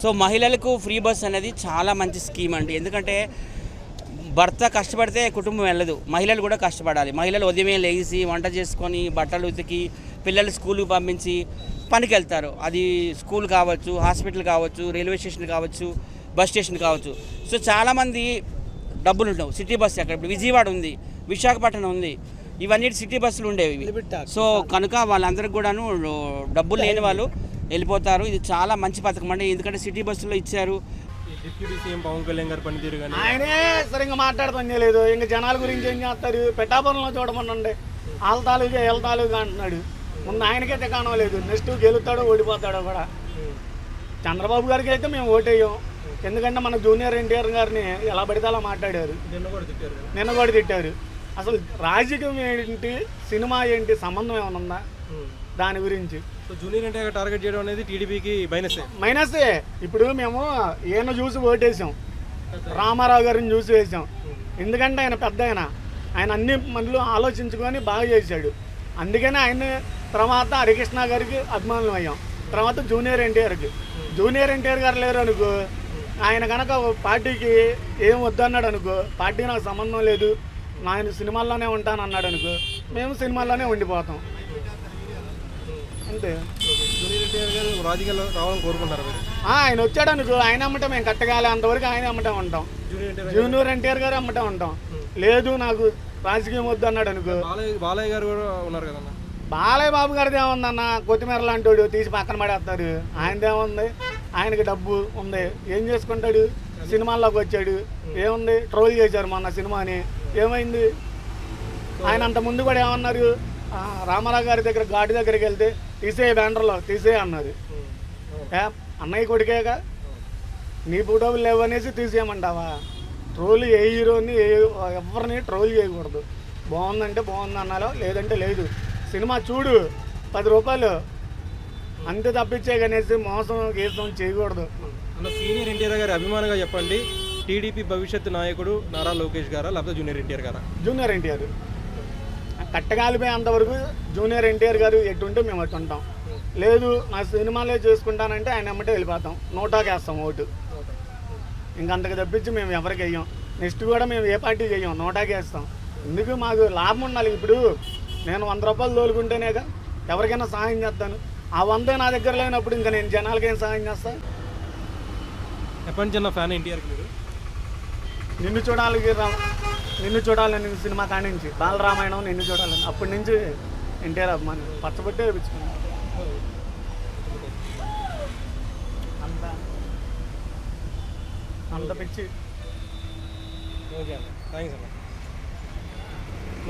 So మహిళలకు free bus అనేది చాలా మంచి స్కీమ్ అండి. ఎందుకంటే భర్త కష్టపడితే కుటుంబం వెళ్ళదు, మహిళలు కూడా కష్టపడాలి. మహిళలు ఉదయమే లేచి వంట చేసుకొని బట్టలు ఉతికి పిల్లలు స్కూల్కి పంపించి పనికి వెళ్తారు. అది స్కూల్ కావచ్చు, హాస్పిటల్ కావచ్చు, రైల్వే స్టేషన్ కావచ్చు, బస్ స్టేషన్ కావచ్చు. సో చాలామంది డబ్బులు ఉండవు. సిటీ బస్సు అక్కడ ఇప్పుడు విజయవాడ ఉంది, విశాఖపట్నం ఉంది, ఇవన్నీ సిటీ బస్సులు ఉండేవి. సో కనుక వాళ్ళందరికీ కూడాను డబ్బులు లేని వాళ్ళు వెళ్ళిపోతారు. ఇది చాలా మంచి పథకం అండి, ఎందుకంటే సిటీ బస్సులో ఇచ్చారు. డిప్యూటీ సీఎం పవన్ కళ్యాణ్ గారు పనితీరు కానీ ఆయనే సరిగ్గా మాట్లాడతాం లేదు. ఇంకా జనాల గురించి ఏం చేస్తారు? పెట్టాపురంలో చూడమనండి, వాళ్ళ తాలూకా అంటున్నాడు. ముందు ఆయనకైతే కానవలేదు, నెక్స్ట్ గెలుస్తాడో ఓడిపోతాడో కూడా. చంద్రబాబు గారికి అయితే మేము ఓటేయం, ఎందుకంటే మన జూనియర్ ఎన్టీఆర్ గారిని ఎలా పడితే అలా మాట్లాడారు, నిన్న కూడా తిట్టారు. అసలు రాజకీయం ఏంటి, సినిమా ఏంటి, సంబంధం ఏమైనా ఉందా దాని గురించి? జూనియర్ ఎన్టీఆర్ టార్గెట్ చేయడం అనేది టీడీపీకి మైనసే. ఇప్పుడు మేము ఈయన చూసి ఓటేసాం, రామారావు గారిని చూసి వేసాం. ఎందుకంటే ఆయన పెద్ద ఆయన అన్ని మనలు ఆలోచించుకొని బాగా చేశాడు. అందుకని ఆయన తర్వాత హరికృష్ణ గారికి అభిమానులు అయ్యాం, తర్వాత జూనియర్ ఎన్టీఆర్ గారు లేరు అనుకో, ఆయన కనుక పార్టీకి ఏం వద్దన్నాడు అనుకో, పార్టీ నాకు సంబంధం లేదు, నేను సినిమాల్లోనే ఉంటాను అన్నాడు అనుకో, మేము సినిమాల్లోనే ఉండిపోతాం అంతే. జూనియర్ ఎన్టీఆర్ గారు రాజకీయాల్లో రావాలని కోరుకుంటారు. ఆయన వచ్చాడు అనుకో, ఆయన అమ్మటం మేము కట్టగాలి, అంతవరకు ఆయన అమ్మటం ఉంటాం. జూనియర్ ఎన్టీఆర్ గారు అమ్మటం ఉంటాం. లేదు నాకు రాజకీయం వద్దు అన్నాడు అనుకో. బాలయ్య గారు కూడా ఉన్నారు కదన్న. బాలయ్య బాబు గారిది ఏముందన్న, కొత్తిమీర లాంటి తీసి పక్కన పడేస్తారు. ఆయనదేముంది, ఆయనకి డబ్బు ఉంది, ఏం చేసుకుంటాడు? సినిమాల్లోకి వచ్చాడు, ఏముంది, ట్రోల్ చేశారు మొన్న సినిమాని, ఏమైంది? ఆయన అంత ముందు కూడా ఏమన్నారు, రామారావు గారి దగ్గర ఘాటు దగ్గరికి వెళ్తే తీసే బ్యానర్లో తీసే అన్నారు. అన్నయ్య కొడుకేగా, నీ ఫోటోలు లేవనేసి తీసేయమంటావా? ట్రోల్ ఏ హీరోని ఎవరిని ట్రోల్ చేయకూడదు. బాగుందంటే బాగుంది అన్నాలో, లేదంటే లేదు. సినిమా చూడు, 10 రూపాయలు అంతే తప్పించే కనేసి మోసం గీసం చేయకూడదు. అన్న సీనియర్ ఎన్టీఆర్ గారి అభిమానంగా చెప్పండి, టీడీపీ భవిష్యత్తు నాయకుడు నారా లోకేష్ గారా లేకపోతే జూనియర్ ఎన్టీఆర్ గారా? జూనియర్ ఎన్టీఆర్ కట్టగాలిపోయి అంతవరకు జూనియర్ ఎన్టీఆర్ గారు ఎటుంటే మేము అటు ఉంటాం. లేదు నా సినిమాలే చేసుకుంటానంటే ఆయన అమ్మటే వెళ్ళిపోతాం, నోటాకి వేస్తాం ఓటు. ఇంకంతకు తప్పించి మేము ఎవరికి వెయ్యం. నెక్స్ట్ కూడా మేము ఏ పార్టీ చెయ్యం, నోటాకి వేస్తాం. ఎందుకు మాకు లాభం ఉండాలి. ఇప్పుడు నేను 100 రూపాయలు తోలుకుంటేనేగా ఎవరికైనా సహాయం చేస్తాను. ఆ 100 నా దగ్గర లేనప్పుడు ఇంకా నేను జనాలకి ఏం సహాయం చేస్తాను? ఎప్పటి నుంచి అన్న ఫ్యాన్ ఎన్టీఆర్కి మీరు? నిన్ను చూడాలని సినిమా కానించి, బాలరామాయణం నిన్ను చూడాలని, అప్పటి నుంచి ఎన్టీఆర్ అభిమాని పచ్చబట్టే వేయించుకున్నాను. అంత పిచ్చి. ఓకే అన్న, థ్యాంక్స్ అన్న.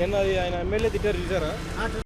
నిన్న అది ఆయన ఎమ్మెల్యే తిట్టారు చూసారా?